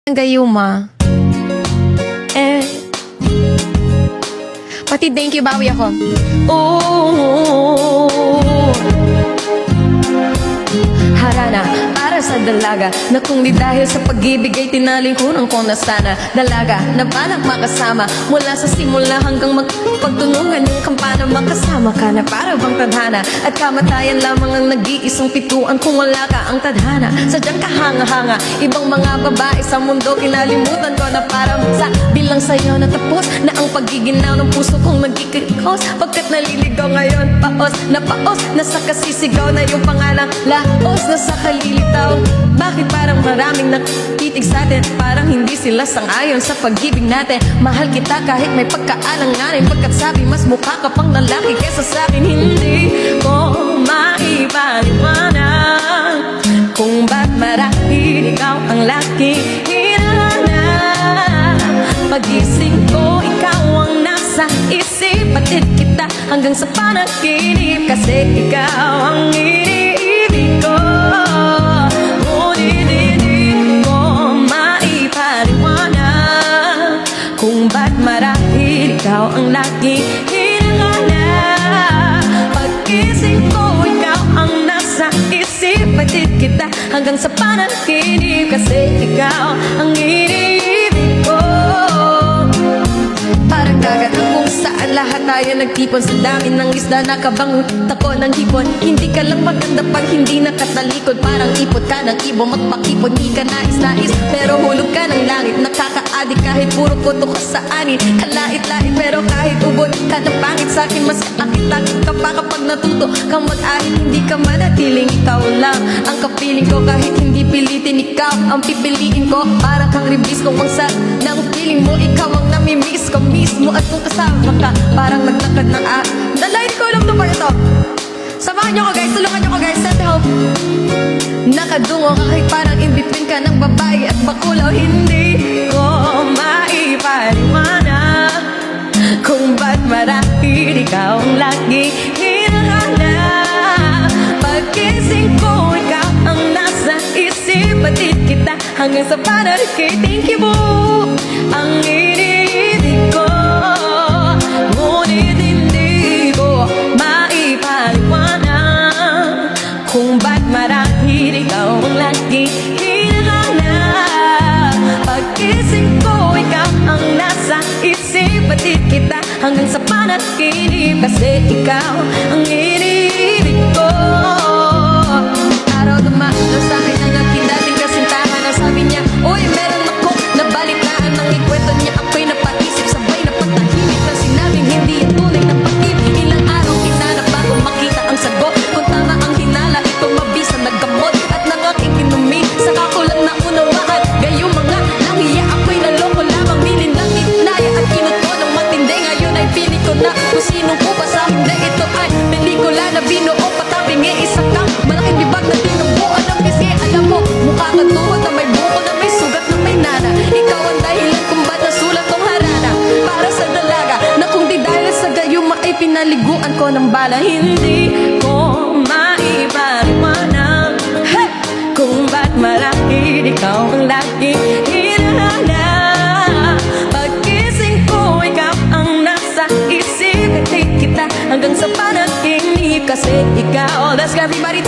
Ang gayuma. Pati thank you, bawi ako. Harana, para sa dalaga na kung di dahil sa pag-ibig ay tinalingkuran ko na sana. Dalaga na balang makasama mula sa simula hanggang magpagtunungan yung kampana. Makasama ka na para bang tadhana at kamatayan lamang ang nag-iisang pituan kung wala ka ang tadhana. Sadyang kahanga-hanga ibang mga babae sa mundo kinalimutan ko na para sa bilang sa'yo natapos na ang pagiginaw ng puso kong nagkikikos. Pagkat naliligaw ngayon paos nasa kasisigaw na yung pangalang laos na sa kalilitaw. Bakit parang maraming nakikitig sa atin? Parang hindi sila sang-ayon sa pag-ibig natin. Mahal kita kahit may pagkaalanganin, pagkat sabi mas mukha ka pang lalaki kesa sa akin. Hindi ko maipaliwanag kung ba't marahil ikaw ang laki hinahanap. Pag-ising ko ikaw ang nasa isip, patid kita hanggang sa panaginip, kasi ikaw ang iniibig ko. Ngunit hindi ko maipaliwanag kung ba't marahil ikaw ang laging hinahanap. Pag-ising ko ikaw ang nasa isip, patid kita hanggang sa panaginip, kasi ikaw ang iniibig ko. Parang dagat kung saan lahat tayo nagtipon sa dami ng isda, nakabangot ako ng hipon. Hindi ka lang maganda pag hindi nakatalikod, parang ipot ka ng ibon, magpakipon. Di ka nais-nais pero hulog ka ng langit, nakakaadik kahit puro koto ka sa ani. Kalait-lait pero kahit ubod ka ng pangit sa'kin, mas kakit-lakit ka pa kapag natuto kang mag-ahit. Hindi ka manatiling ikaw lang ang kapiling ko, kahit hindi pilitin ikaw ang pipiliin ko. Parang kang ribis kong wangsa ng feeling mo, ikaw ang namimiss ko mismo. At kung kasama ka, parang naglakad ng dalay, di ko alam to pa ito. Samahan nyo ko guys, tulungan nyo ko guys, send help. Nakadungo ka kahit parang in between ka ng babae at bakulaw. Hindi ko maipaliwanag kung ba't marahil ikaw ang lagi hinahanap. Pag-ising ko ikaw ang nasa isip, patid kita hanggang sa panaginip. Thank you po, ang iniibig ko. Ngunit hindi ko maipaliwanag kung ba't marahil ikaw ang lagi hinahanap. Pag-ising ko ikaw ang nasa isip, patid kita hanggang sa panaginip, kasi ikaw ang iniibig ko. Araw dumalo sa akin ang aking dating kasintahan, na sabi niya, uy, meron akong nabalitaan. Nang ikwento niya ako'y napaisip, sabay na patahimik na sinabing hindi yung tunay na pag-ibig. Ilang araw hinanap bago makita ang sagot, kung tama ang hinala itong mabisa naggamot at nang aking inumi. Saka ko lang naunawaan, gayong mga langhiya ako'y naloko lamang. Nilinangit naya at kinuto ng matindi. Ngayon ay pili ko na kung sinong upa sa hindi. Ito ay pelikula na binuo, patabing isa kang malaking bibag na tinubuan ng pisngi. Alam mo, mukha ka tuhod na may buko na may sugat na may nana. Ikaw ang dahilan kung ba't nasulat tong harana. Para sa dalaga na kung di dahil sa gayuma ay pinaliguan ko ng bala. Hindi ko maipaliwanag kung ba't marahil ikaw ang lagi hinahanap. Pag-ising ko ikaw ang nasa isip, patid kita hanggang sa panaginip, kasi ikaw. Let's go everybody.